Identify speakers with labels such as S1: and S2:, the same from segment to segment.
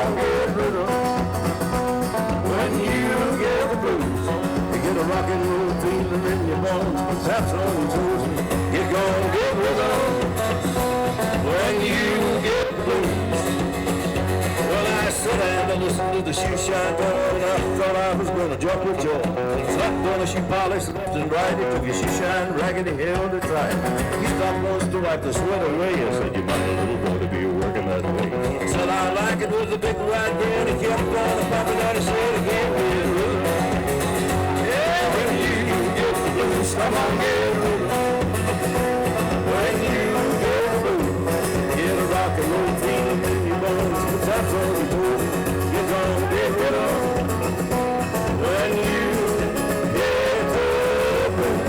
S1: on, get rid of. When you get the blues, you get a rock and roll feeling in your bones, taps on your toes, get gone, get rid of. When you get the blues. Well, I sat down and listened to the shoe shine bell, and I thought I was gonna jump with joy. Slapped on a shoe polish, left and right, he took his shoe shine ragged, he held it tight. He stopped once to wipe the sweat away. I said, you might a little boy to be working that way. Said, I like it with the big right there, and he kept on popping out his head again. Yeah, when you get the blues, come on, get rid of. When you get the blues, get a rock and roll feeling in your bones, but that's all you do. You're gonna get rid of. When you get the blues.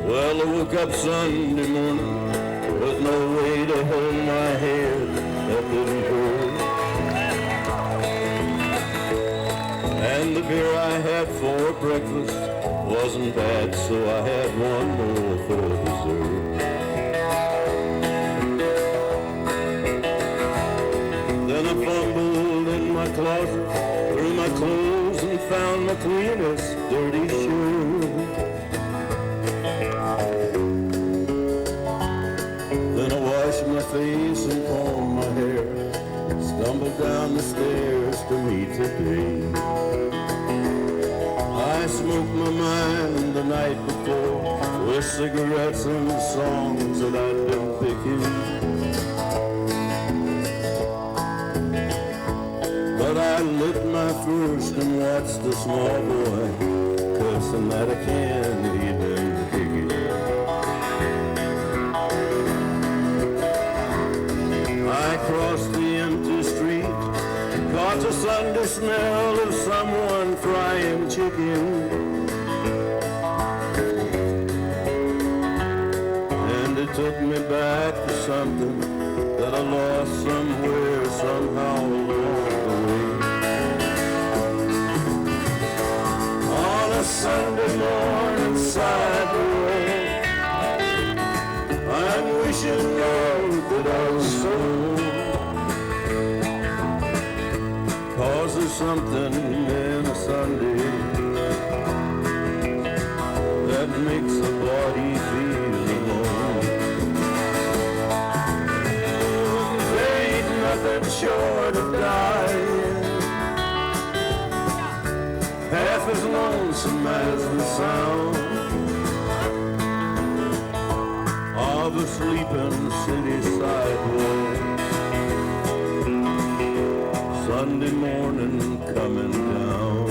S1: Well, I woke up Sunday morning with no way to hold my head. That didn't hurt. And the beer I had for breakfast wasn't bad, so I had one more for dessert. Then I fumbled in my closet, threw my clothes and found my cleanest dirty shirt. Then I washed my face and combed my hair, stumbled down the stairs to meet today. I smoked my mind the night before with cigarettes and songs that I'd been picking. But I lit my first and watched the small boy cussing at a can he'd been kicking. I crossed the empty street, caught the Sunday smell of someone frying chicken. And it took me back to something that I lost somewhere, somehow along the way. On a Sunday morning side the road, I'm wishing, Lord, that I was sold. 'Cause there's something in a Sunday that makes the body feel alone. There ain't nothing short of dying, half as lonesome as the sound of a sleeping city sidewalk. Sunday morning coming down.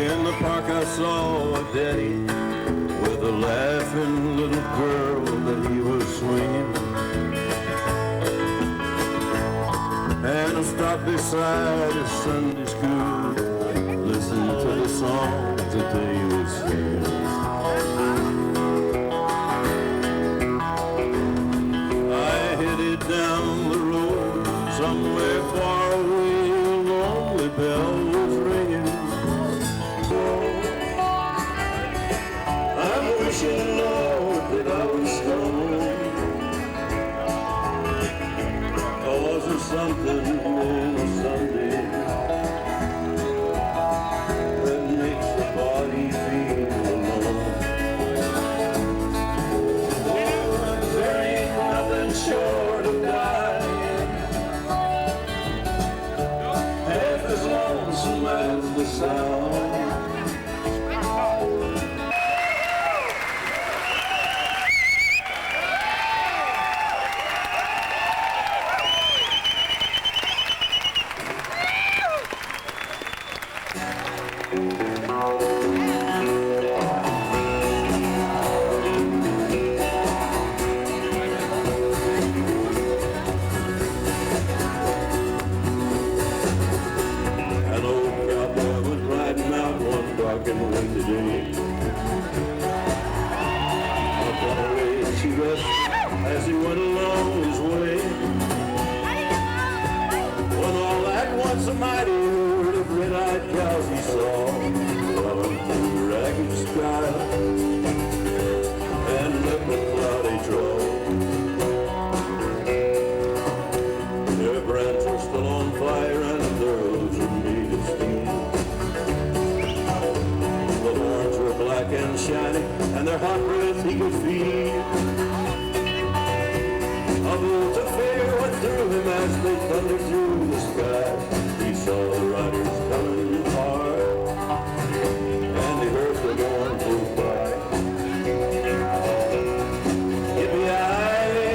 S1: In the park I saw a daddy with a laughing little girl that he was swinging. And I stopped beside his Sunday school, listened to the songs that they were singing. Down the road, somewhere far away, a lonely bell was ringing. I'm wishing, Lord, that I was stoned. 'Cause there's something in a Sunday that makes the body feel alone. There ain't nothing short of dying, half as lonesome as the sound. As he went along his way, when all at once a mighty herd of red-eyed cows he saw running through the ragged sky and up a cloudy draw. Their brands were still on fire and their hooves were made of steel. The horns were black and shiny and their hot breath he could feel. A bolt of fear went through him as they thundered through the sky. He saw the riders coming hard, and he heard the mournful cry. Yippee-yi-yi,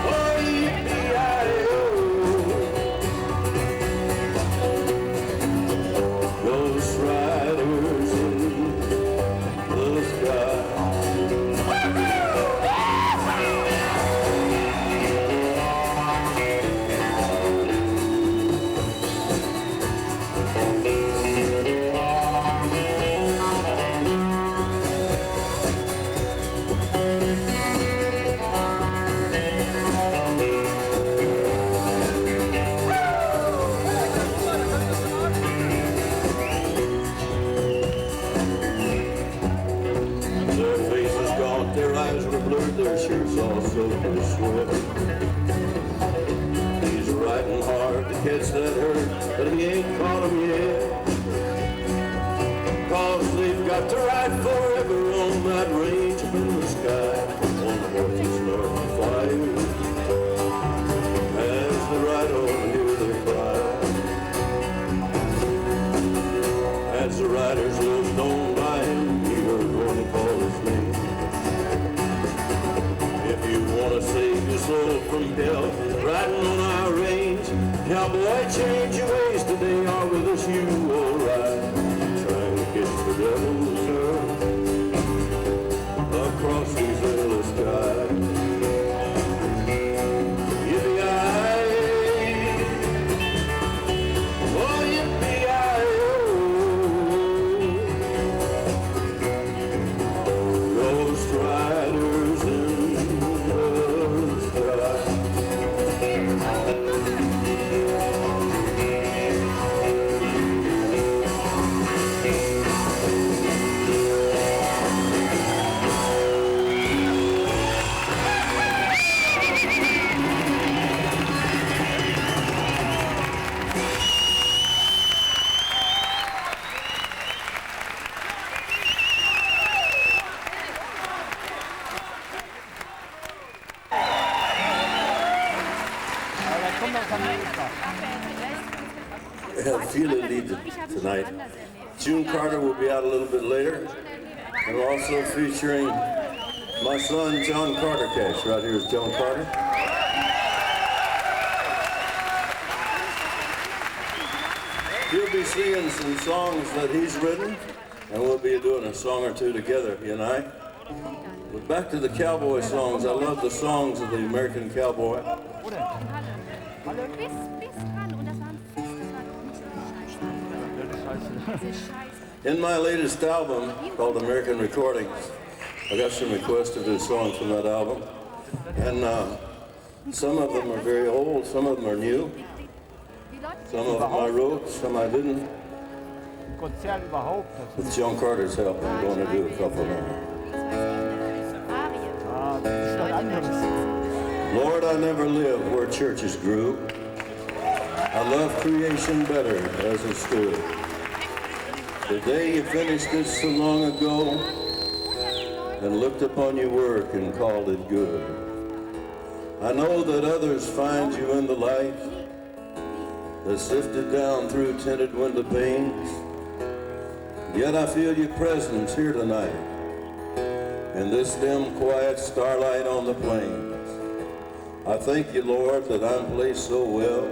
S1: oh yippee-yi-yo. Ghost riders in the sky. Their shirts all soaked with sweat. He's riding hard to catch that herd, but he ain't caught 'em yet. 'Cause they've got to ride forever on that range up in the sky, on the horses north and flying. As they ride on, hear they cry. As the riders looked on by him, he heard one call his name. If you want to save your soul from hell, riding on our range, cowboy, change your ways today, or with us you will ride. Trying to catch the devil's herd across these endless skies. Yippee-yi-yi, oh yippee-yi-yo. Ghost riders in Feeling Lead tonight. June Carter will be out a little bit later. And we're also featuring my son, John Carter Cash. Right here is John Carter. He'll be singing some songs that he's written, and we'll be doing a song or two together, he and I. But back to the cowboy songs. I love the songs of the American cowboy. In my latest album called American Recordings, I got some requests to do songs from that album. And some of them are very old, some of them are new. Some of them I wrote, some I didn't. With John Carter's help, I'm going to do a couple of them. Lord, I never lived where churches grew. I love creation better as it stood. The day you finished it so long ago and looked upon your work and called it good. I know that others find you in the light that sifted down through tinted window panes. Yet I feel your presence here tonight in this dim, quiet starlight on the plains. I thank you, Lord, that I'm placed so well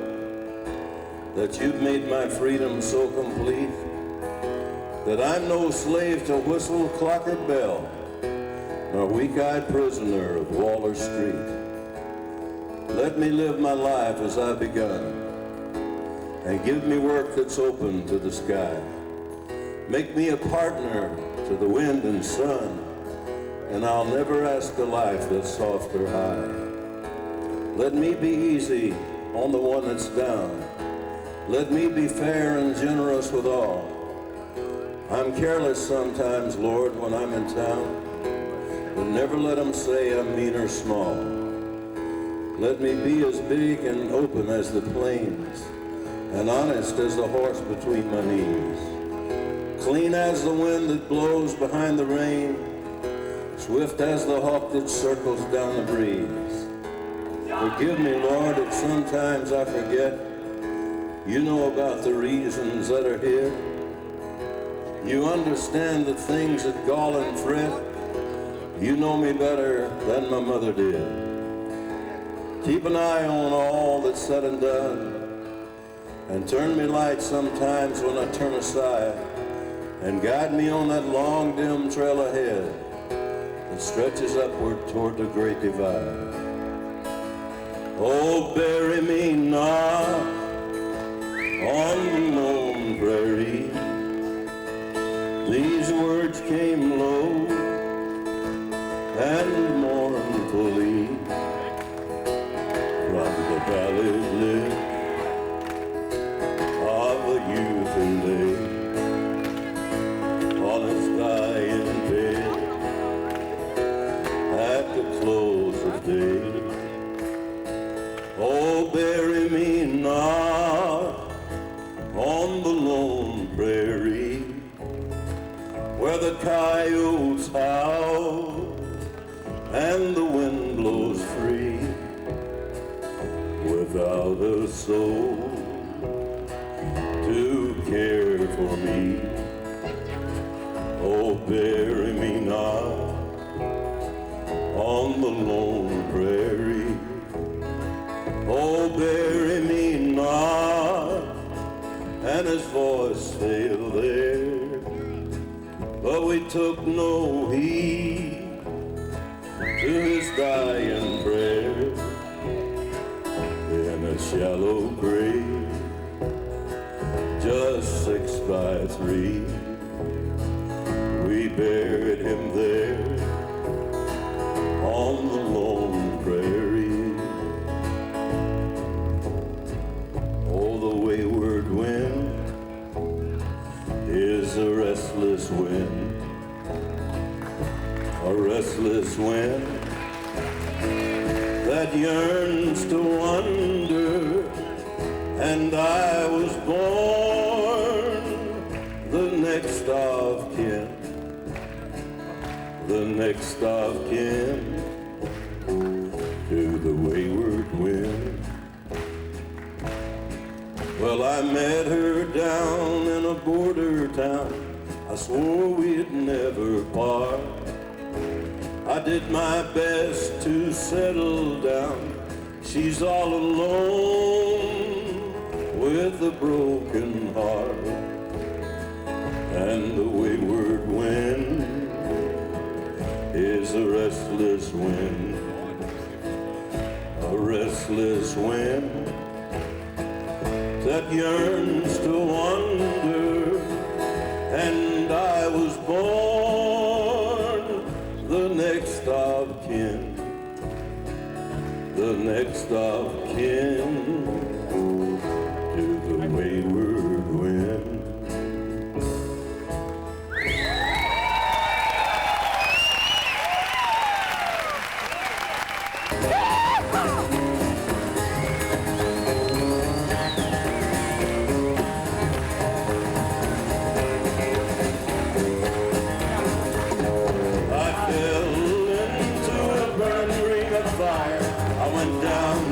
S1: that you've made my freedom so complete that I'm no slave to whistle, clock, or bell, nor weak-eyed prisoner of Waller Street. Let me live my life as I've begun, and give me work that's open to the sky. Make me a partner to the wind and sun, and I'll never ask a life that's soft or high. Let me be easy on the one that's down. Let me be fair and generous with all. I'm careless sometimes, Lord, when I'm in town, but never let them say I'm mean or small. Let me be as big and open as the plains, and honest as the horse between my knees. Clean as the wind that blows behind the rain, swift as the hawk that circles down the breeze. Forgive me, Lord, if sometimes I forget. You know about the reasons that are here. You understand the things that gall and fret. You know me better than my mother did. Keep an eye on all that's said and done, and turn me light sometimes when I turn aside, and guide me on that long, dim trail ahead that stretches upward toward the great divide. Oh, bury me not on the lone prairie. These words came low and mournfully from the valley lit of a youth who lay on his dying bed at the close of day. Oh, bury me not on the lone prairie where the coyotes howl and the wind blows free, without a soul to care for me. Oh, bury me not on the lone prairie. Oh, bury me not. And his voice failed there, but we took no heed to his dying prayer. In a shallow grave, just 6 by 3, we buried him there on the lone prairie. Oh, the wayward wind is a restless wind, that yearns to wander, and I was born the next of kin to the wayward wind. Well, I met her down in a border town. I swore we'd never part. I did my best to settle down. She's all alone with a broken heart. And the wayward wind is a restless wind, that yearns to wander, and I was born the next of kin to the wayward wind. Down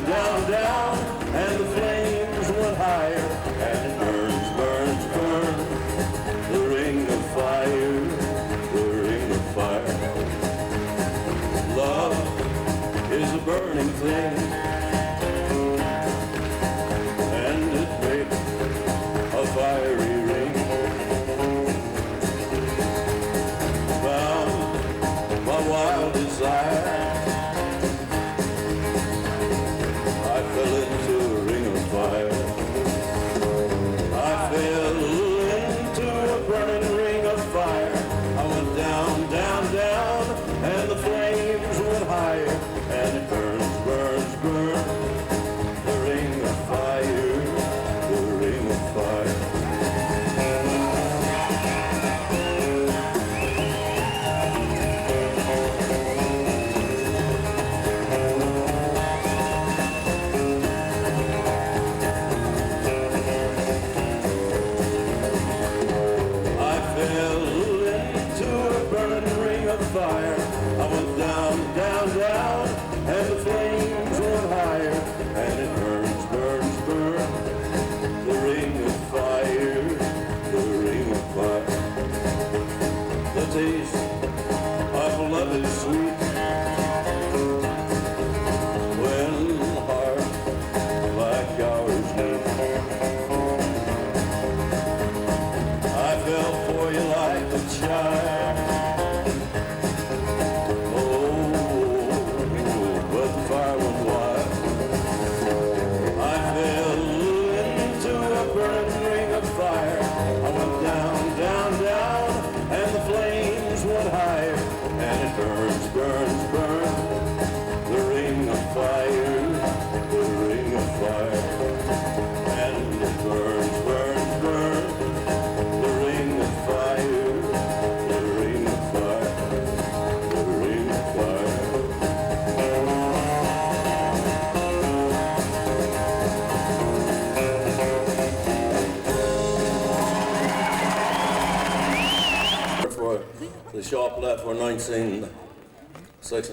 S1: The shop left for 1996.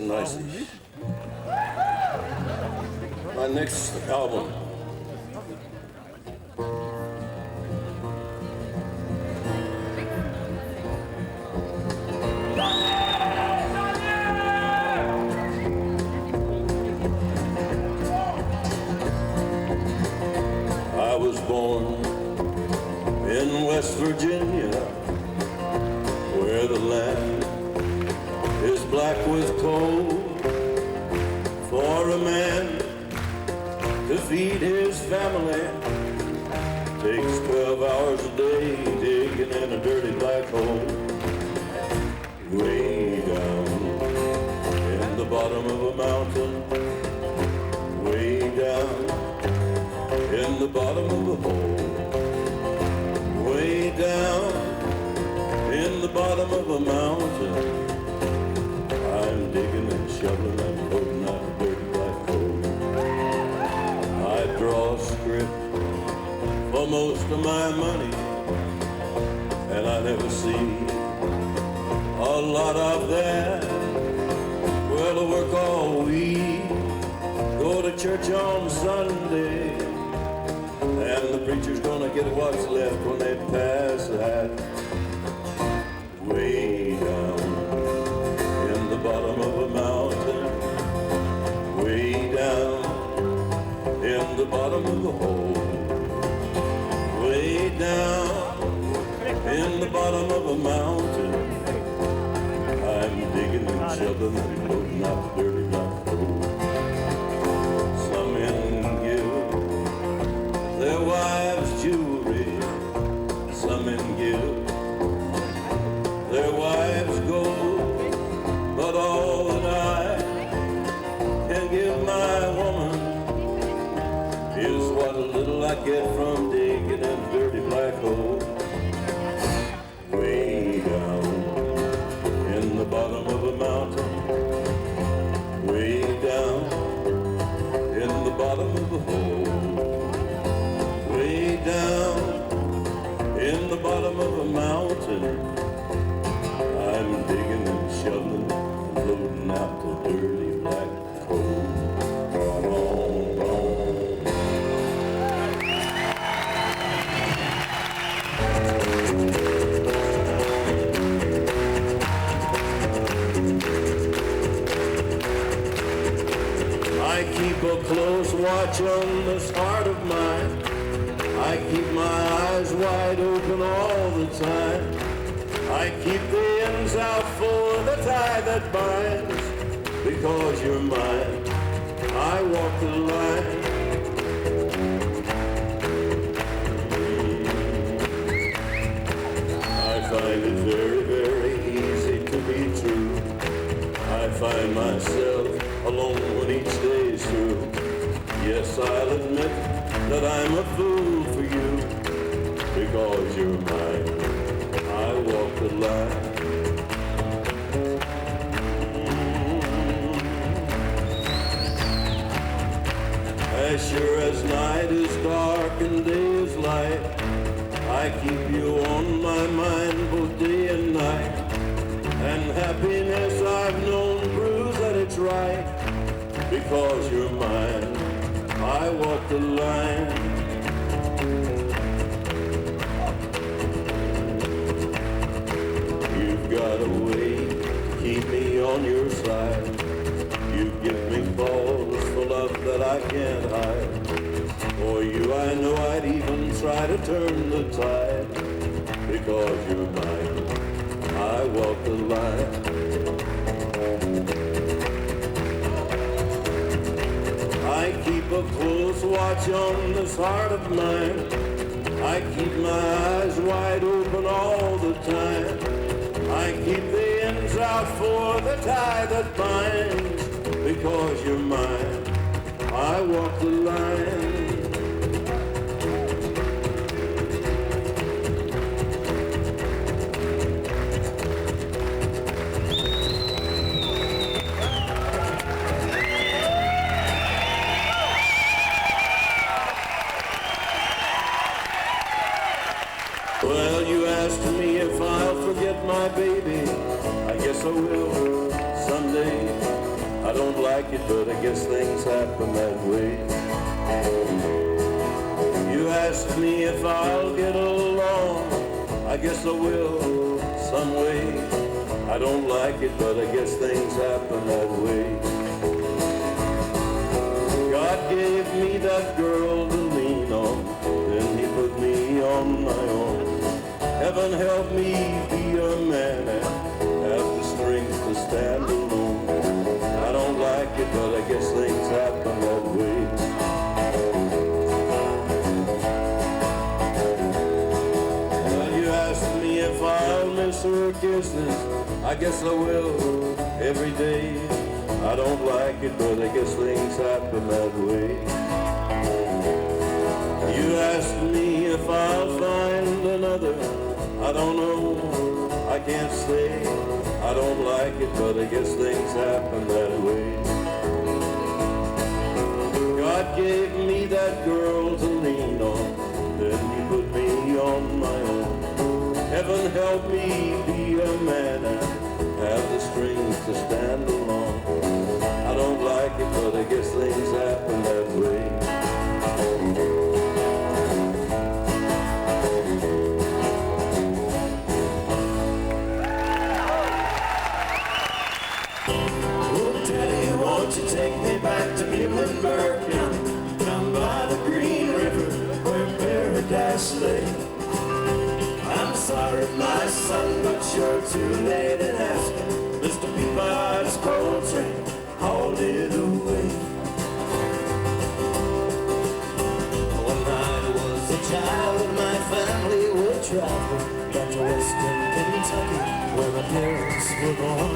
S1: My next album. I was born in West Virginia, where the land is black with coal. For a man to feed his family takes 12 hours a day digging in a dirty black hole. Way down in the bottom of a mountain, way down in the bottom of a hole, way down in the bottom of a mountain. I'm digging and shoveling and loading out a dirty black hole. I draw a script for most of my money, and I never see a lot of that. Well, I work all week, go to church on Sunday, and the preacher's gonna get what's left when they pass that. Way down in the bottom of a mountain, way down in the bottom of the hole, way down in the bottom of a mountain. I'm digging and shoveling and loading out the dirty black hole. Some men give their wives jewelry, some men give their wives gold, but all that I can give my woman is what little I get from digging in a dirty black hole. Way down in the bottom of a mountain, way down in the bottom of a hole, way down in the bottom of a mountain. I'm digging and shoveling, loading out the dirty black coal. Come on, I keep a close watch on this heart of mine. I keep my eyes wide open all the time. I keep the ends out for the tie that binds. Because you're mine, I walk the line. I find it very, very easy to be true. I find myself alone when each day's through. Yes, I'll admit that I'm a fool for you. Because you're mine, I walk the line. As sure as night is dark and day is light, I keep you on my mind both day and night. And happiness I've known proves that it's right. Because you're mine, I walk the line. Got a way to keep me on your side. You give me balls for love that I can't hide. For you I know I'd even try to turn the tide. Because you're mine, I walk the line. I keep a close watch on this heart of mine. I keep my eyes wide open all the time. I keep the ends out for the tie that binds. Because you're mine, I walk the line. Well, you asked me if I'll forget my baby. guess I will someday. I don't like it, but I guess things happen that way. You asked me if I'll get along. I guess I will some way. I don't like it, but I guess things happen that way. God gave me that girl to lean on, then he put me on my own. Heaven help me be a man and have the strength to stand alone. I don't like it, but I guess things happen that way. Well, you asked me if I'll miss her kisses. I guess I will every day. I don't like it, but I guess things happen that way. You asked me if I'll find another. I don't know, I can't say. I don't like it, but I guess things happen that way. God gave me that girl to lean on, then he put me on my own. Heaven help me be a man and have the strength to stand alone. I don't like it, but I guess things happen that way.
S2: Won't you take me back to Muhlenberg County, down by the Green River, where paradise lay? I'm sorry, my son, but you're too late in asking. Mr. Peabody's coal train hauled it away. When I was a child, my family would travel back to western Kentucky, where my parents were born.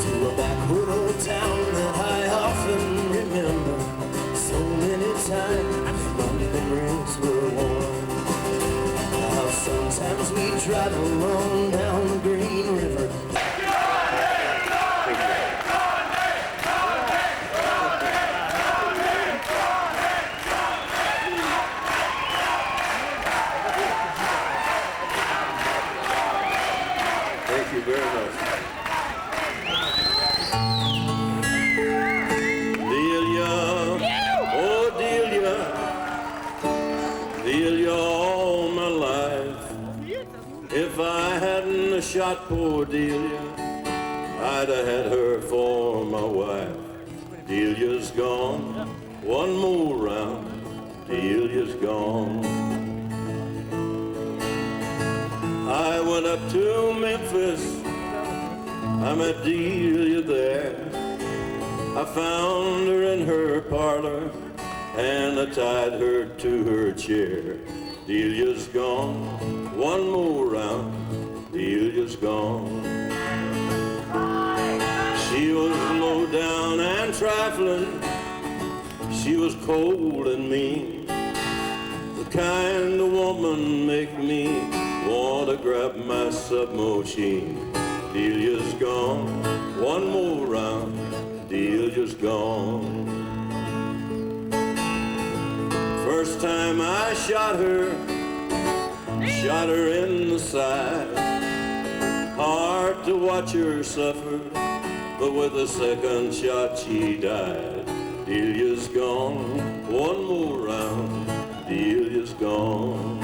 S2: To a backwood old town that I often remember. So many times my memories were worn. How sometimes we travel on down the Green River.
S1: Thank you very much. Delia, all my life. If I hadn't shot poor Delia, I'd have had her for my wife. Delia's gone, one more round, Delia's gone. I went up to Memphis, I met Delia there. I found her in her parlor, and I tied her to her chair. Delia's gone, one more round, Delia's gone. She was low down and trifling, she was cold and mean, the kind of woman make me want to grab my submachine. Delia's gone, one more round, Delia's gone. First time I shot her in the side. Hard to watch her suffer, but with the second shot she died. Delia's gone, one more round, Delia's gone.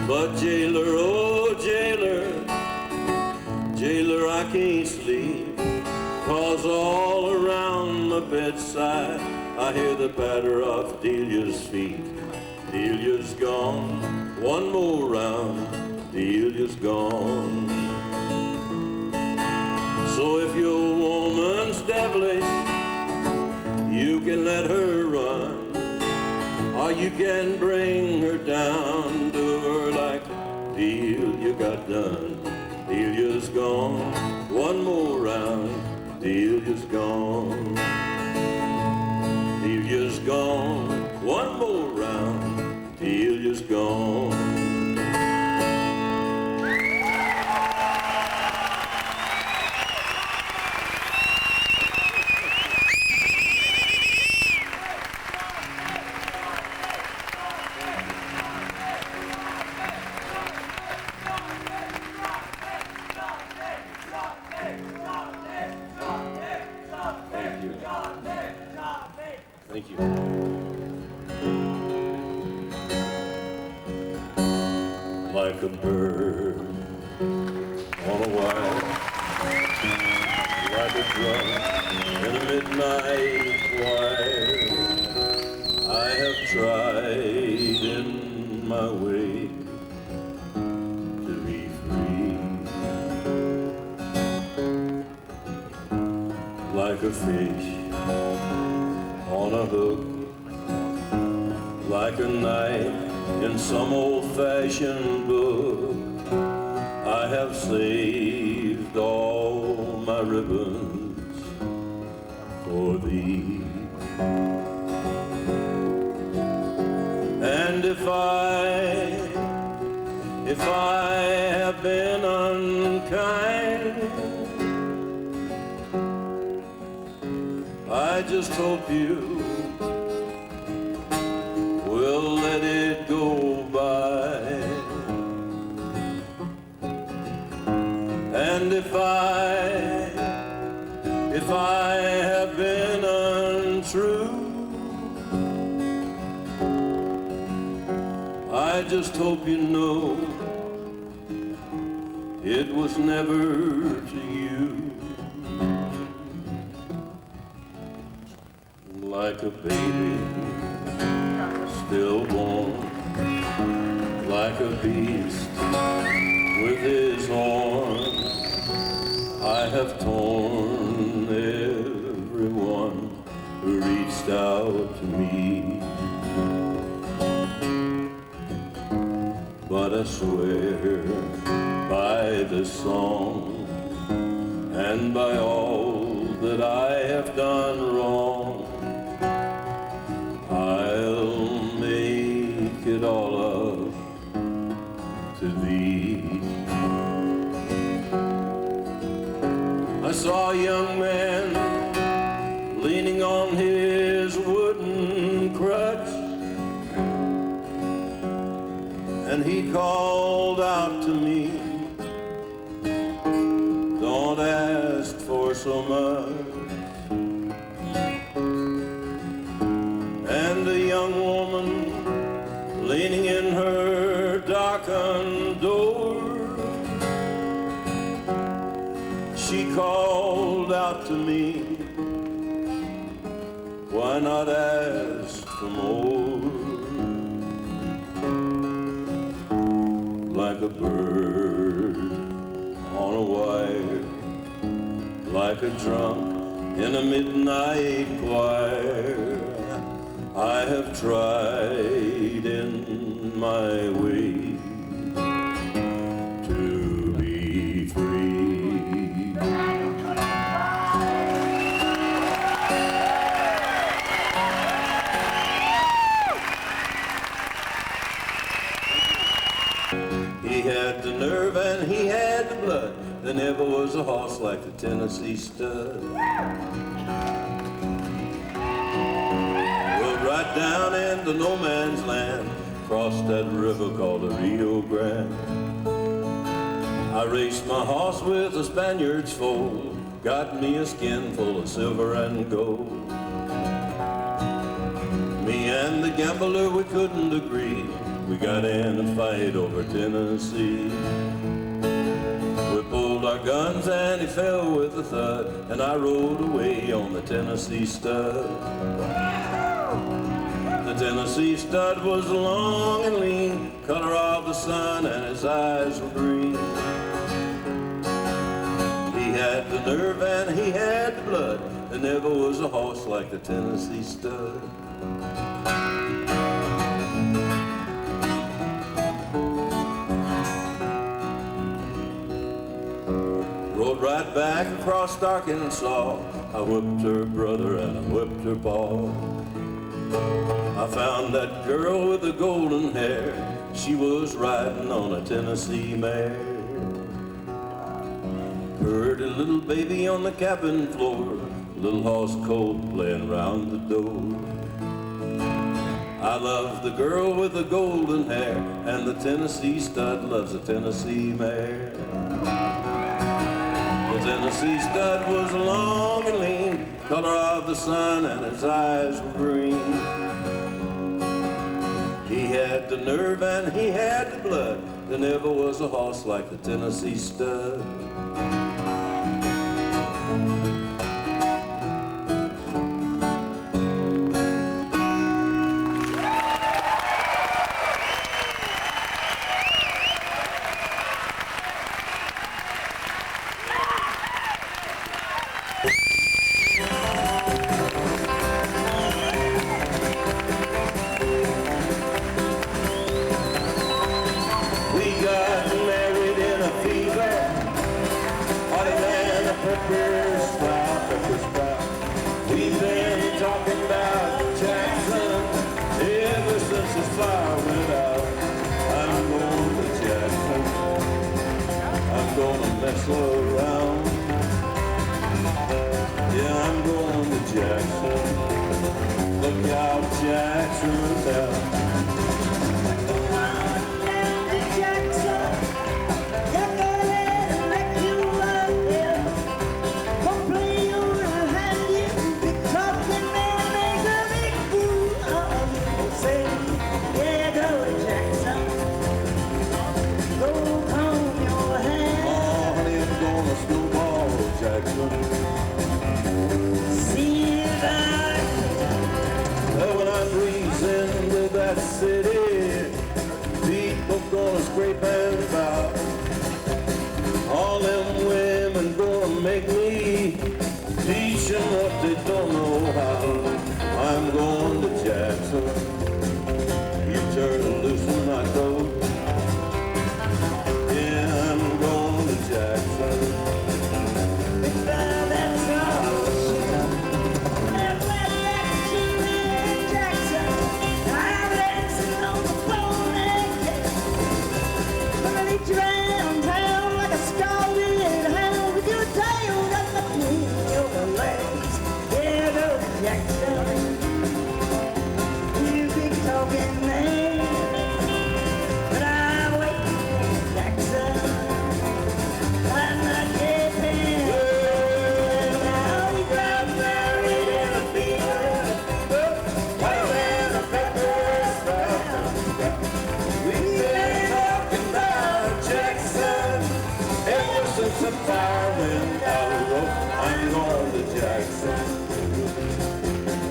S1: But jailer, oh jailer, jailer, I can't sleep, 'cause all around my bedside I hear the patter of Delia's feet. Delia's gone, one more round, Delia's gone. So if your woman's devilish, you can let her run, or you can bring her down to her like Delia got done. Delia's gone, one more round, Delia's gone. Delia's gone, one more round, Delia's gone. like a bird on a wire, like a drum in a midnight choir. I have tried in my way to be free, like a fish on a hook, like a knife in some old-fashioned book. I have saved all my ribbons for thee. And if I have been unkind, I just hope you will let it go by. And if I have been untrue, I just hope you know it was never to you. Like a baby stillborn, like a beast with his horn, I have torn everyone who reached out to me. But I swear by this song and by all that I have done wrong, I'll make it all up to thee. I saw a young man leaning on his wooden crutch, and he called out to me, don't ask for so much. And a young woman leaning in her darkened door, she called out to me, why not ask for more? Like a bird on a wire, like a drunk in a midnight choir, I have tried in my way to be free. He had the nerve and he had the blood. There never was a horse like the Tennessee stud. Rode right down into no man's land, crossed that river called the Rio Grande. I raced my horse with a Spaniard's foal, got me a skin full of silver and gold. Me and the gambler, we couldn't agree. We got in a fight over Tennessee. We pulled our guns and he fell with a thud, and I rode away on the Tennessee stud. The Tennessee stud was long and lean, color of the sun, and his eyes were green. He had the nerve and he had the blood. There never was a horse like the Tennessee stud. Rode right back across Arkansas. I whipped her brother and I whipped her pa. I found that girl with the golden hair. She was riding on a Tennessee mare. Pretty little baby on the cabin floor, little horse colt playing round the door. I love the girl with the golden hair, and the Tennessee stud loves a Tennessee mare. The Tennessee stud was long and lean, color of the sun, and his eyes were green. He had the nerve and he had the blood. There never was a horse like the Tennessee stud. We've been talking about Jackson ever since his fire went out. I'm going to Jackson. I'm gonna mess around. Yeah, I'm going to Jackson. Look out, Jackson's out. City, people gonna scrape and bow. All them women gonna make me teach them what they don't know how. I'm going to Jackson. You turn loose in my coat. Yeah, I'm going to Jackson.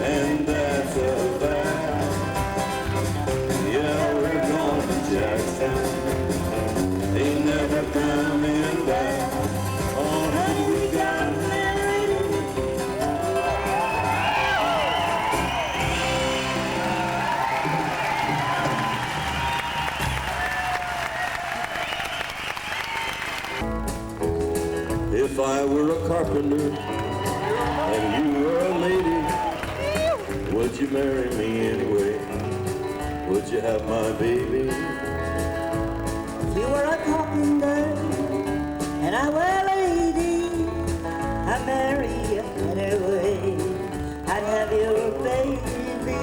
S1: And that's a fact. Yeah, we're going to Jackson. Ain't never coming back. Oh, we got married. If I were a carpenter and you were a lady, would you marry me anyway? Would you have my baby?
S3: If you were a carpenter and I were a lady, I'd marry you anyway. I'd have your baby.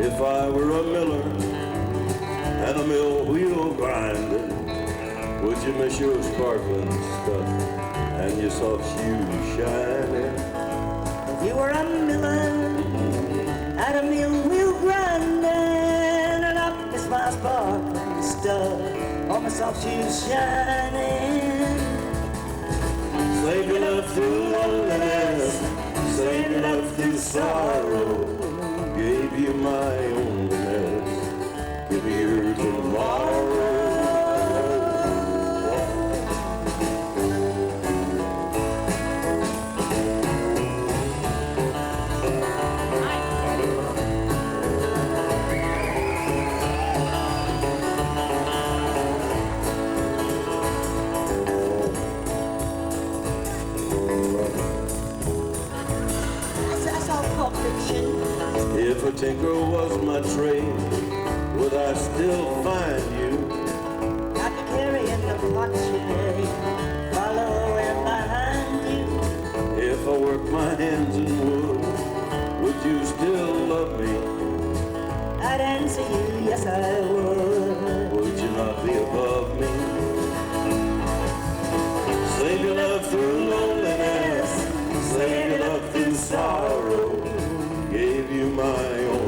S1: If I were a miller and a mill wheel grinder, would you miss your sparkling stuff and your soft shoes shining?
S3: If you were a miller and a mill wheel grinding, and I miss my sparkling stuff, all my soft shoes shining.
S1: Save your love through loneliness, save your love through sorrow. Gave you my own mess, give me your tomorrow. If a tinker was my trade, would I still find you?
S3: I'd be carrying the box you made, following behind you.
S1: If I worked my hands in wood, would you still love me?
S3: I'd answer you, yes I would.
S1: Would you not be above me? Save your love through loneliness, save your love through sorrow. Gave you my own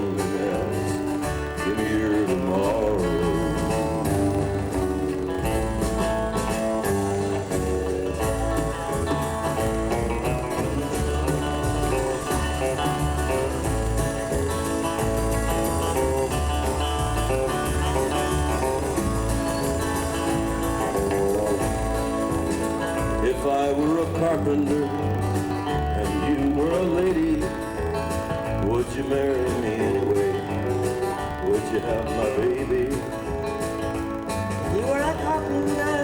S1: carpenter and you were a lady, would you marry me anyway? Would you have my baby?
S3: You were a carpenter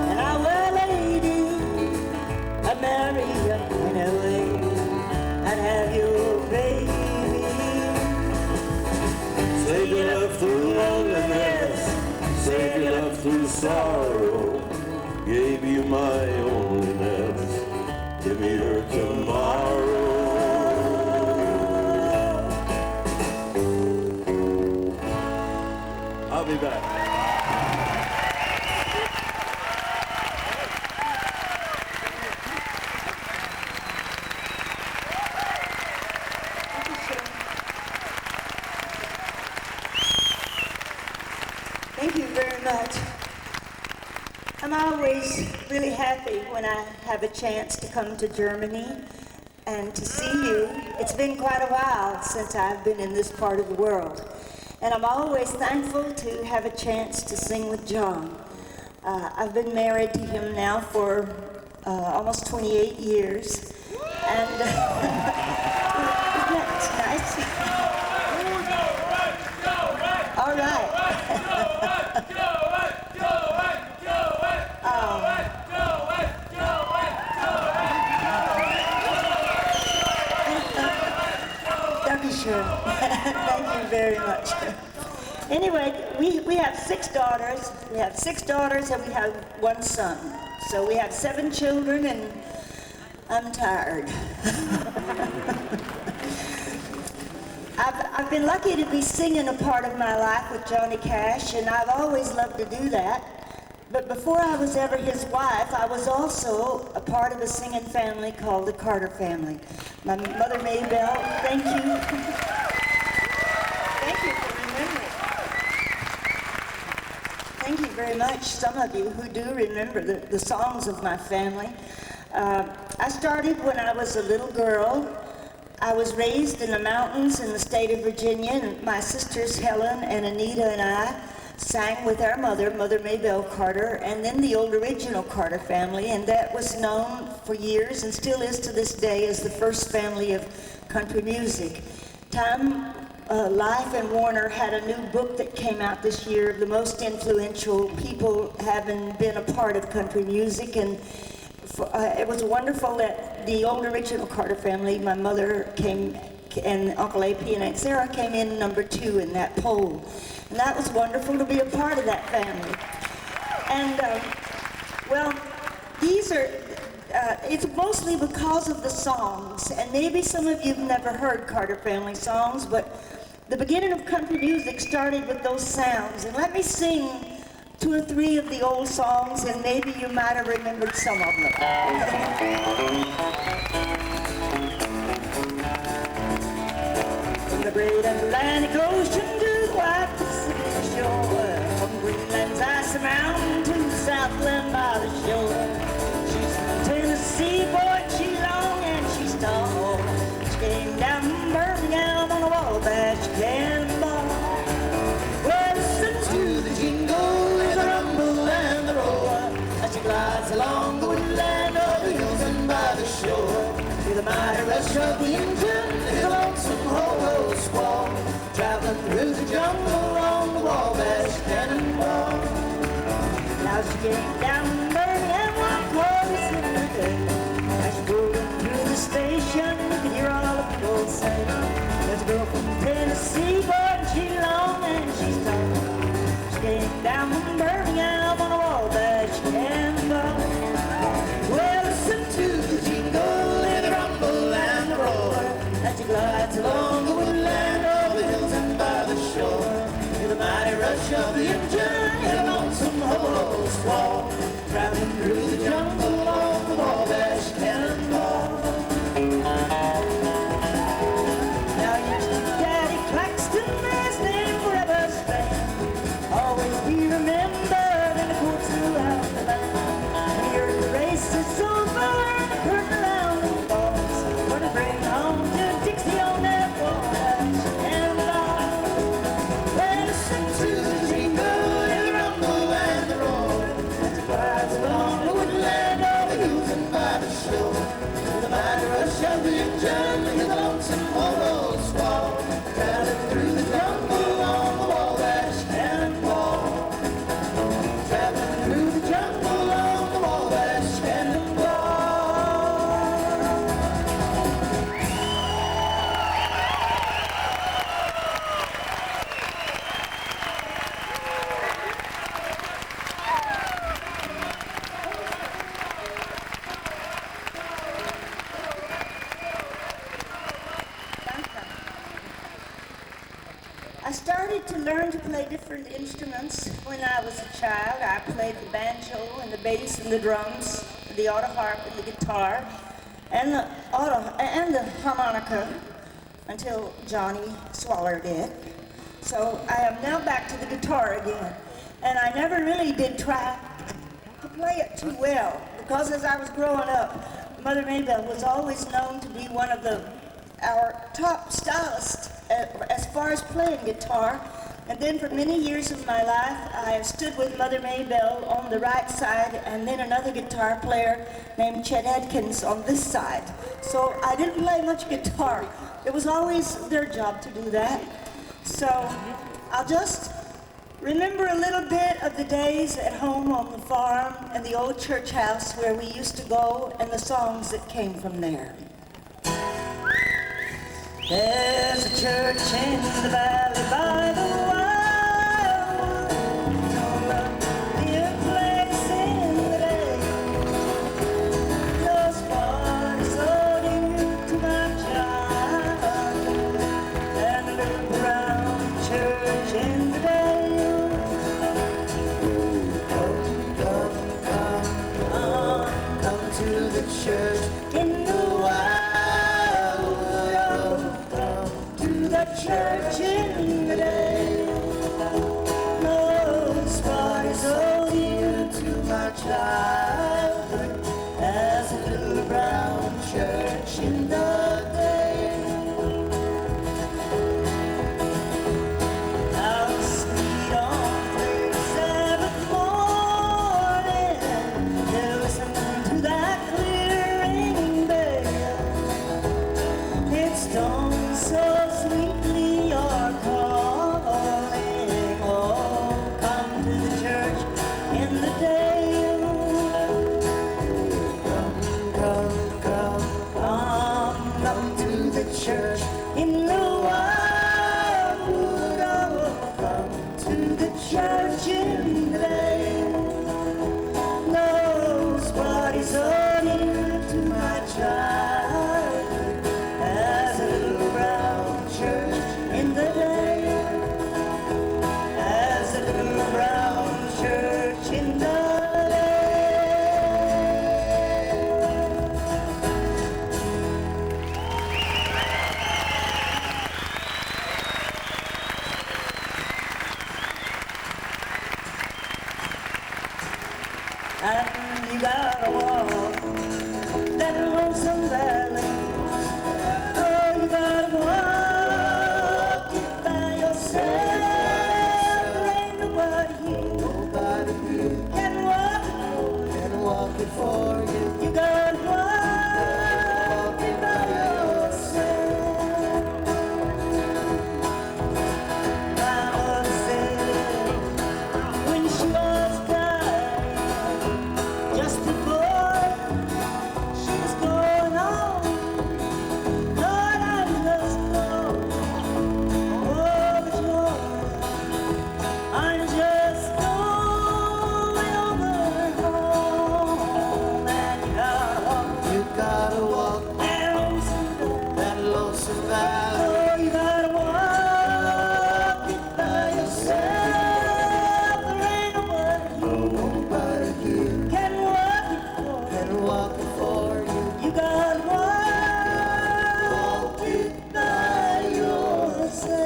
S3: and I were a lady, I'd marry you anyway, I'd have your baby.
S1: Save your love through loneliness, save your love through sorrow, gave you my loneliness, give me her tomorrow. I'll be back.
S3: Thank you very much. I'm always really happy when I have a chance to come to Germany and to see you. It's been quite a while since I've been in this part of the world. And I'm always thankful to have a chance to sing with John. I've been married to him now for almost 28 years. And that's nice. All right. Sure. Thank you very much. Anyway, we have 6 daughters. We have 6 daughters and we have 1 son. So we have 7 children and I'm tired. I've been lucky to be singing a part of my life with Johnny Cash, and I've always loved to do that. But before I was ever his wife, I was also a part of a singing family called the Carter family. My mother, Maybelle, thank you. Thank you for remembering. Thank you very much, some of you who do remember the songs of my family. I started when I was a little girl. I was raised in the mountains in the state of Virginia, and my sisters Helen and Anita and I sang with our mother, Mother Maybelle Carter, and then the old original Carter family, and that was known for years and still is to this day as the first family of country music. Time, Life, and Warner had a new book that came out this year of the most influential people having been a part of country music, and it was wonderful that the old original Carter family, my mother came, and Uncle AP and Aunt Sarah came in number 2 in that poll. And that was wonderful to be a part of that family. And, well, these are, it's mostly because of the songs. And maybe some of you have never heard Carter family songs, but the beginning of country music started with those sounds. And let me sing 2 or 3 of the old songs, and maybe you might have remembered some of them. From the great Atlantic Ocean to the wide Pacific shore, from Greenland's icy mountain to the Southland by the shore. She's from Tennessee, boy, she's long and she's tall. She came down from Birmingham on a Wabash Cannonball. Well, listen to the jingle and the rumble and the roar as she glides along the woodland over the hills and by the shore. With a mighty rush of the engine and the lonesome ho-ho squall, traveling through the jungle on the Wabash Cannonball. Now she came down from Birmingham one close in the day. As she rode through the station, you could hear all the people say, there's a girl from Tennessee, boy, and she's long and she's tall. She came down from Birmingham on a Wabash Cannonball. Well, listen to the jingle and the rumble and the roar as she glides along the woodland over the hills and by the shore. With a mighty rush of the engine and a lonesome ho-ho squall, traveling through the jungle on the Wabash Cannonball. Now here's to Daddy Claxton, may his name forever stand, always be remembered in the courts throughout the land. And here's the race is over and the curtain around the balls, for to bring home to Dixie on that Wabash Cannonball. Well, listen to the jingle and the rumble and the roar as it glides along started to learn to play different instruments when I was a child. I played the banjo and the bass and the drums, the auto harp and the guitar, and the harmonica until Johnny swallowed it. So I am now back to the guitar again. And I never really did try to play it too well, because as I was growing up, Mother Maybelle was always known to be one of our top stylists as far as playing guitar. And then for many years of my life, I stood with Mother Maybelle on the right side, and then another guitar player named Chet Atkins on this side. So I didn't play much guitar. It was always their job to do that. So I'll just remember a little bit of the days at home on the farm and the old church house where we used to go, and the songs that came from there. There's a church in the valley by the Wildwood, dear place in the day. Those bars are dear to my childhood, and the little brown church in the day. Come to the church in the church in the day. Those bodies so dear to my childhood, as a little brown church in the day. How sweet on the Sabbath morning, to listen to that clear ringing bell. It's done so sweetly you're calling. Oh, come to the church in the day. Come to the church in the Wildwood. Oh, come to the church in the day. Those bodies are near to my childhood, as a little brown church in the day, as a little brown church in the day. And you gotta walk that lonesome valley. Oh, you gotta walk it by yourself. There ain't nobody here can walk it for you. You gotta walk it by yourself. My mother said when she was dying, just before she was going on, Lord, I just know, oh, the joy. I'm just going over home, and you gotta walk that lonesome valley. Oh, you gotta walk it by yourself. There ain't nobody here can walk it for you. You gotta walk it by yourself.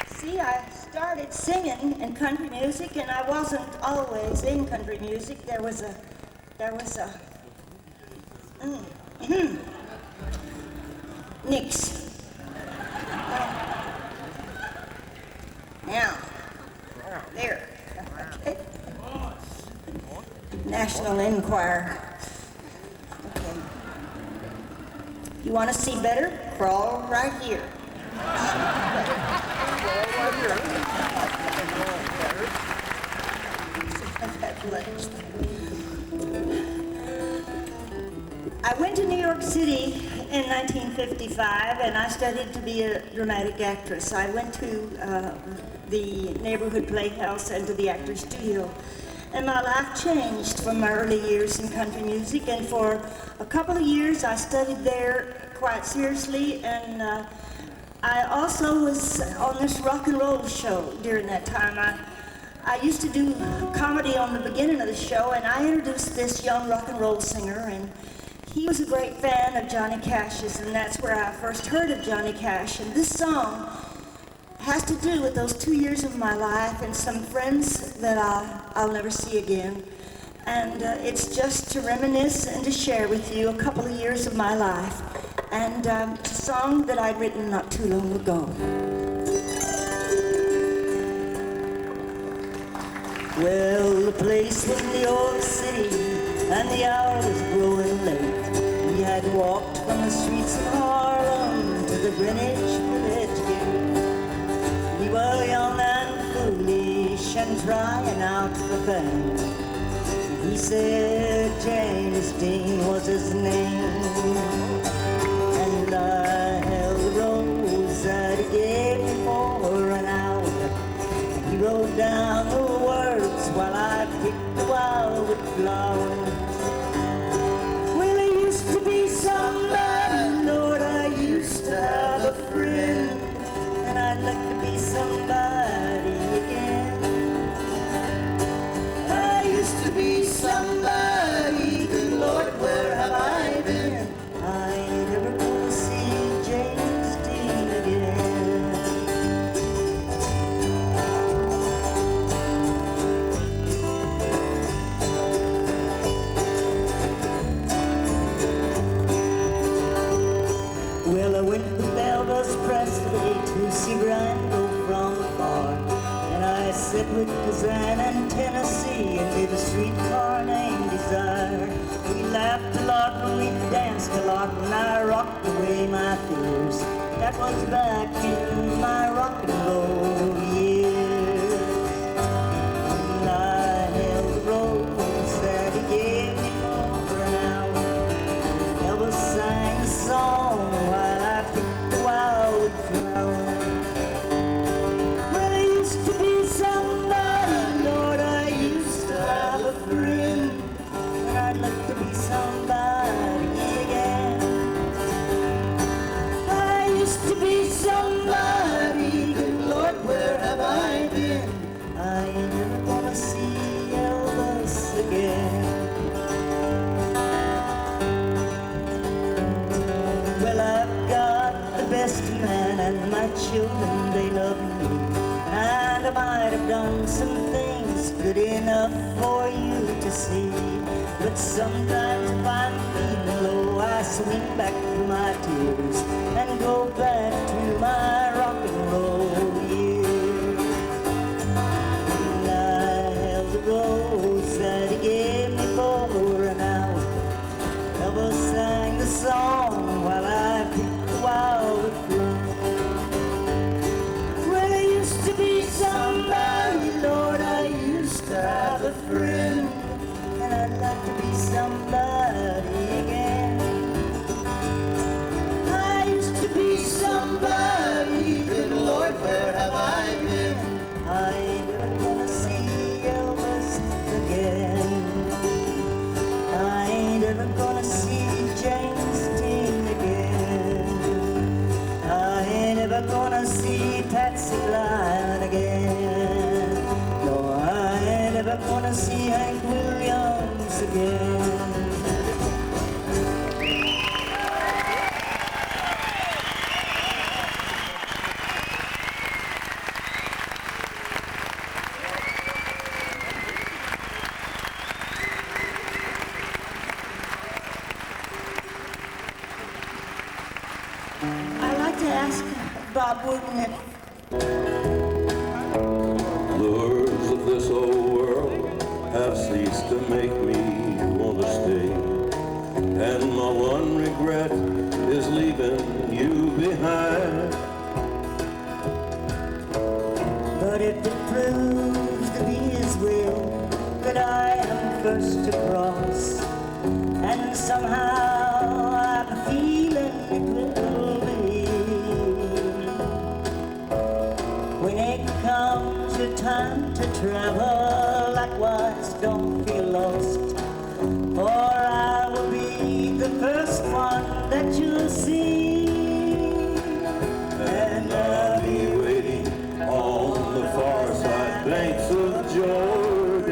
S3: See, I started singing in country music, and I wasn't always in country music. There was a nix. Now, there. Okay. National Enquirer. Okay. You want to see better? Crawl right here. I went to New York City in 1955, and I studied to be a dramatic actress. I went to the neighborhood playhouse and to the actor's studio, and my life changed from my early years in country music. And for a couple of years, I studied there quite seriously, and I also was on this rock and roll show during that time. I used to do comedy on the beginning of the show, and I introduced this young rock and roll singer, and he was a great fan of Johnny Cash's, and that's where I first heard of Johnny Cash. And this song has to do with those 2 years of my life and some friends that I'll never see again. And it's just to reminisce and to share with you a couple of years of my life. And it's a song that I'd written not too long ago. Well, the place was New York City, and the hour was growing late. We had walked from the streets of Harlem to the Greenwich Village Gate. We were young and foolish and trying out for fame. He said James Dean was his name, and I held the rose that he gave me for an hour. He wrote down the words while I picked the wildwood flower. Well, I used to be somebody, Lord, I used to have a friend, and I'd like to be somebody again. I used to be somebody, good Lord, where have I been? I ain't ever gonna see James Dean again. Well, I went with Elvis Presley to see Brando from afar, and I sat with Kazan and Tennessee and did a streetcar named Desire. We laughed a lot when we danced a lot, and I rocked away my fears. That was back in my rock and roll years. And I held the rose that he gave me for an hour. Elvis sang a song while I picked the wildwood flower. Well, I used to be somebody, Lord, I used to have a friend, and I'd like to be somebody again. I used to be somebody, good Lord, where have I been? I ain't never gonna see Elvis again. Well, I've got the best man, and my children, they love me. And I might have done some things good enough for you to see. But sometimes if I'm feeling low, I swing back through my tears and go back to my rock and roll years. And I held the rose that he gave me for an hour. Elvis sang the song while I picked the wildwood flower. Well, I used to be somebody, Lord, I used to have a friend, and I'd like to be somebody again. I used to be somebody, good Lord, where have I been? I ain't ever gonna see Elvis again. I ain't ever gonna see James Dean again. I ain't ever gonna see Patsy Cline again. No, I ain't ever gonna see Hank Williams again. I'd like to ask Bob Wooten if
S1: Lures of this old world have ceased to make me want to stay, and my one regret is leaving you behind.
S3: but if it proves to be his will that I am first to cross, and somehow travel likewise, don't feel lost, for I will be the first one that you'll see.
S1: And I'll be waiting on the far side banks of Jordan.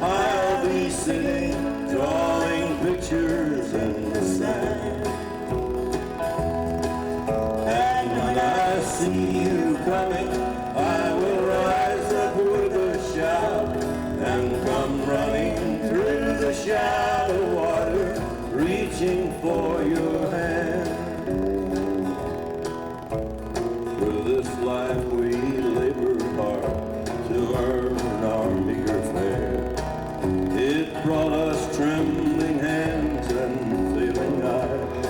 S1: I'll be sitting, drawing pictures in the sand. And when I see you coming, I will rise up with a shout and come running through the shallow water, reaching for your hand. Through this life we labor hard to earn our meager fare. It brought us trembling hands and failing eyes.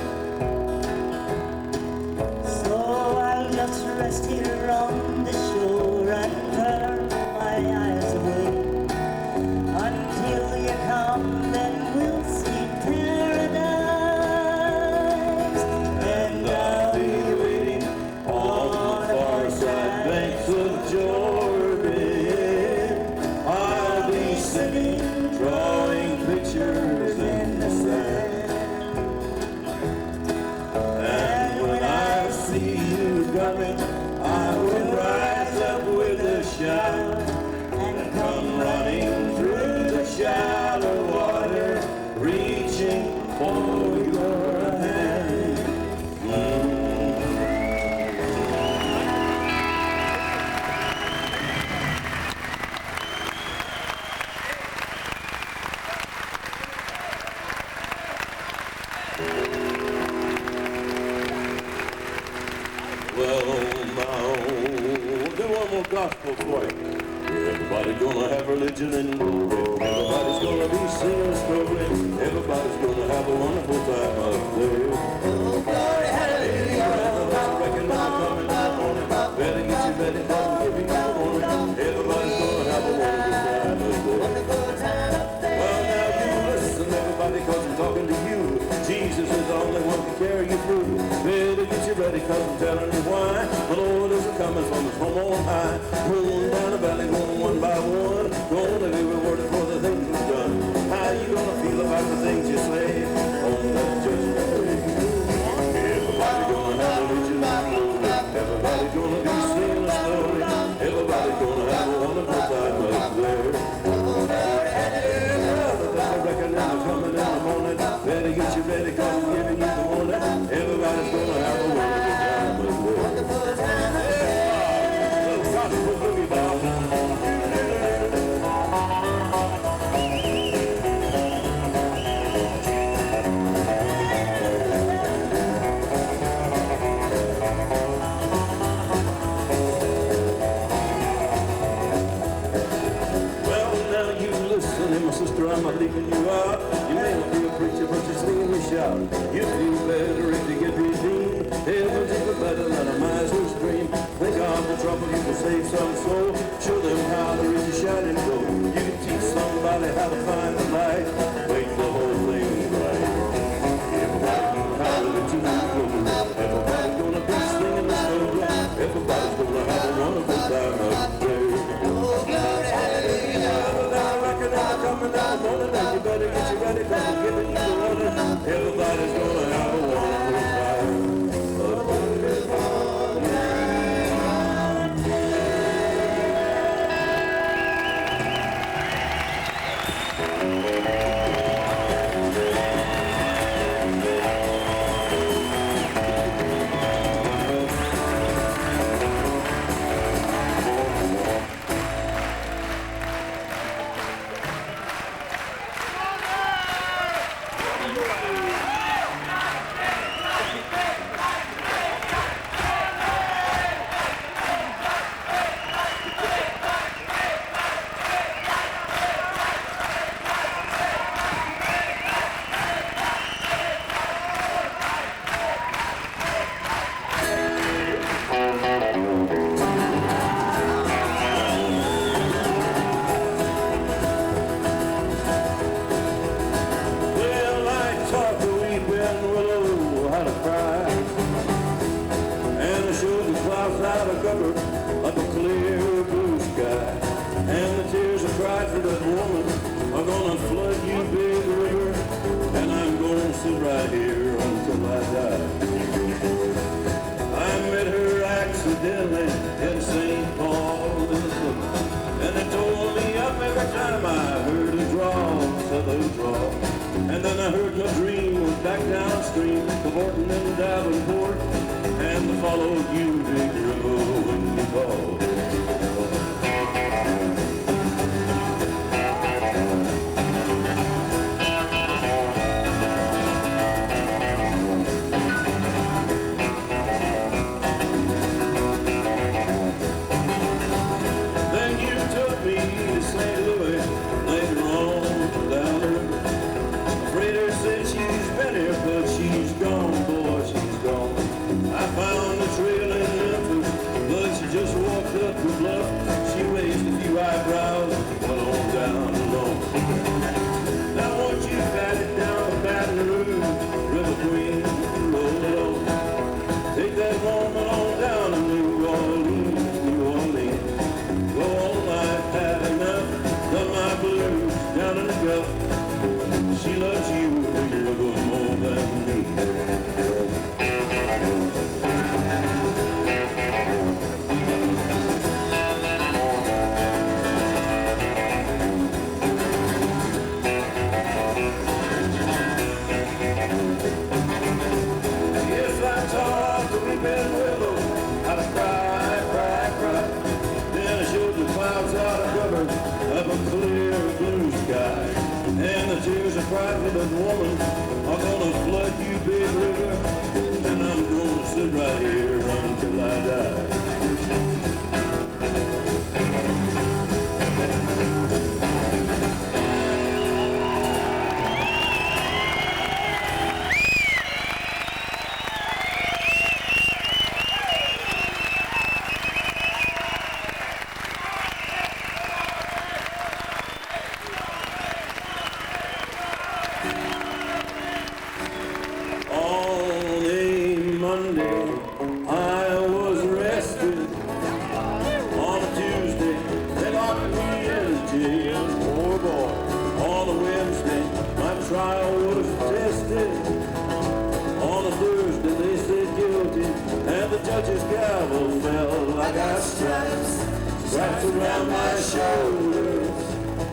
S3: So I'll just rest here on the shore and turn my eyes away until you come, then we'll see paradise.
S1: And I'll be waiting on the far side banks of Jordan. I'll be sitting, drawing pictures in the sand. And when I see you coming, I will rise up with a shout and come running through the shallow water, reaching for your hand. Well, now, we'll do one more gospel for you. Everybody's gonna have religion and glory. Everybody's gonna be singing a story. Everybody's gonna have a wonderful time up there.
S3: Glory, hallelujah.
S1: Reckon I'm coming in the morning. Better get you ready, cause I'm giving you the warning. Everybody's gonna have a wonderful time up there. Well, now you listen, everybody, cause I'm talking to you. Jesus is the only one to carry you through. Better get you ready, cause I'm telling you why. The Lord is coming from his home on high. Rolling down the valley, going one by one. Gonna be rewarded for the things we've done. How you gonna feel about the things you say on that judgment day? Everybody gonna have a religion and glory. Everybody gonna be singing a story. Everybody gonna have a wonderful time up there. I reckon I'm coming in the morning. Better get you ready, cause I'm giving you the warning. Everybody's gonna have a wonderful time up there. Little gospel boogie ball. My sister, I'm not leaving you out. You may not be a preacher, but you're singing and shout. You feel better if you get redeemed. Heaven's even better than a miser's dream. Think of the trouble you can save some soul. Show them how there is a shining gold. You can teach somebody how to find the light. Make the whole thing right. Everybody gonna have religion and glory. Everybody's gonna be singing the story. Everybody's gonna have a wonderful time up there. Coming down the morning, and you better get you ready, cause I'm giving you the warning. Everybody's gonna have a wonderful time up there. back downstream, cavorting in Davenport, and I followed you, Big River, when you called. Then you took me to St. Louis, later on down the river. Freighter said she's been here, but she's gone, boy, she's gone. I found the trail in Memphis, but she just walked up the bluff. She raised a few eyebrows and went on down alone. Now once you got it down to Baton Rouge, River Queen, roll it on. Take that woman on down to New Orleans, New Orleans. Go all night, had enough, done my blues down in the Gulf. She loves you, Big River, more than me. Yes, I talked to Weeping Willow, how to cry, cry, cry. Then I showed the clouds out of cover of a clear blue sky. And the tears of pride for that woman are gonna flood you, Big River. And I'm gonna sit right here until I die. On a Monday, I was arrested. On a Tuesday, they locked me in jail. Oh boy. On a Wednesday, my trial was tested. On a Thursday, they said guilty, and the judge's gavel fell. I got stripes, stripes around my shoulders.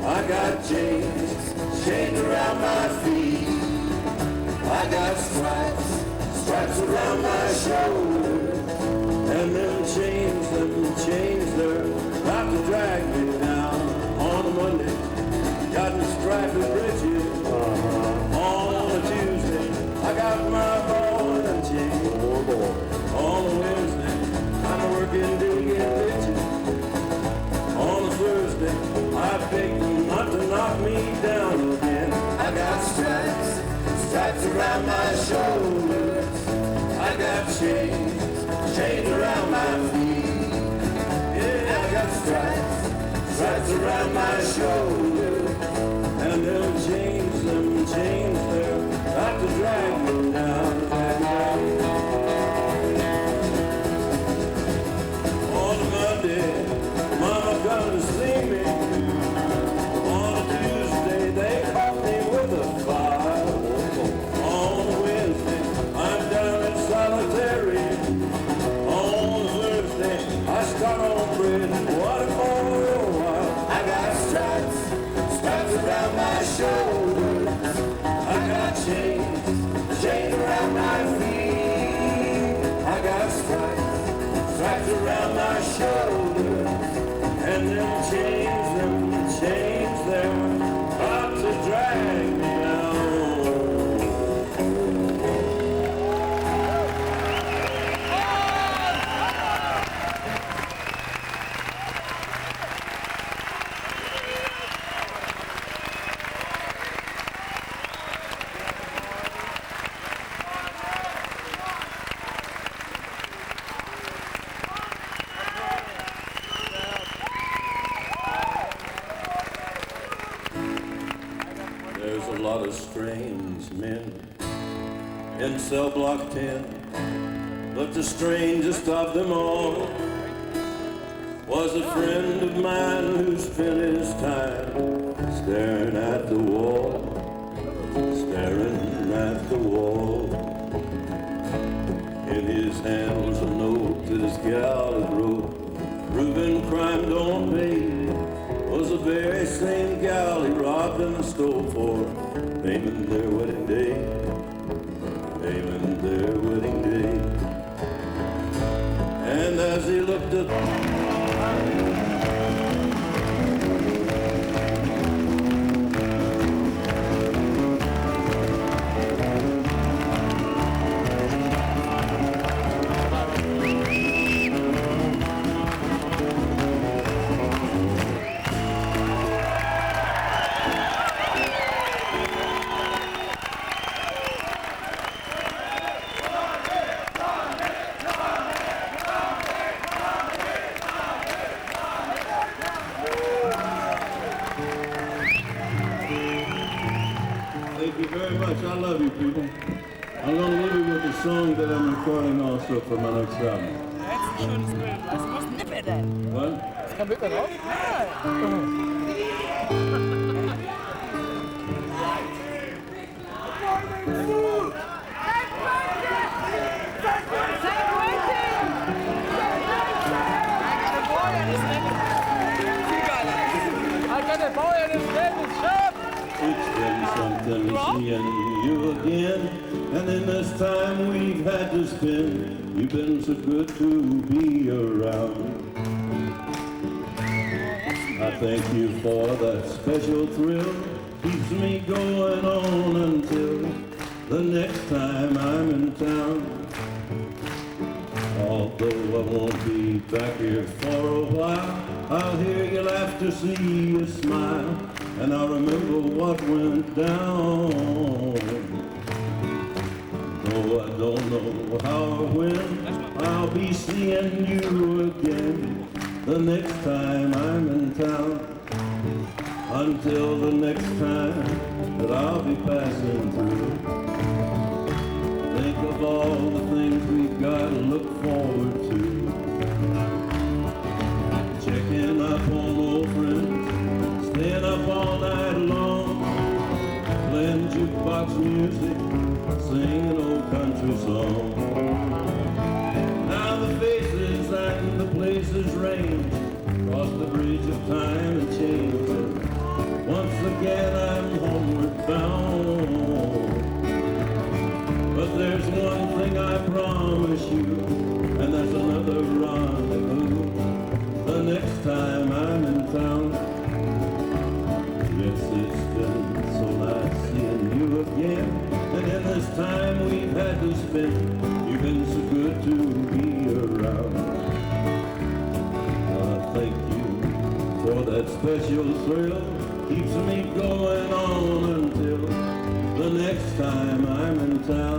S1: I got chains, chains around my feet. I got stripes, stripes around my shoulders. And them chains, they're about to drag me down. On a Monday, got me striped britches. On a Tuesday, I got my ball and chain. On a Wednesday, I'm working digging ditches. On a Thursday, I begged them not to knock me down again. I got stripes, stripes around my shoulders. I got chains, chains around my feet. Yeah, I got stripes, stripes around my shoulders. And them chains, they're about to drag me down. On a Monday, Mama come to see me. On a Tuesday, they caught me with a fire. On a Wednesday, I'm down in solitary. On Thursday, I start on bread and water for a while. I got stripes, stripes around my shoulders. I got chains, chains around my feet. I got stripes, stripes around my shoulders. And them chains, they're about to drag me down. There's a lot of strange men in cell block 10, but the strangest of them all was a friend of mine who spent his time staring at the wall, staring at the wall. In his hand was a note that his gal had wrote, Reuben crime don't pay. Was the very same gal he robbed and stole for, naming their wedding day. proclaiming their wedding day. And as he looked at I love you, people. I'm going to leave you with a song that I'm recording also for my next album.
S4: Das ist ein schönes Bild. Was muss Nippe denn?
S1: What?
S4: Kann Nippe drauf? Ja.
S1: It's been something seeing you again, and in this time we've had to spend, you've been so good to be around. I thank you for that special thrill, keeps me going on until the next time I'm in town. Although I won't be back here for a while, I'll hear you laugh to see you smile, and I'll remember what went down. Though I don't know how or when, I'll be seeing you again the next time I'm in town. Until the next time that I'll be passing through, think of all the things we've got to look forward to. Checking up on old friends, staying up all night long, playing jukebox music, singing old country songs. Now the faces and the places range across the bridge of time and change. Once again I'm homeward bound. But there's one thing I promise you, and that's another rendezvous the next time I'm in town. Yes, it's been so nice seeing you again, and in this time we've had to spend, you've been so good to be around. Thank you for that special thrill, keeps me going on until the next time I'm in town.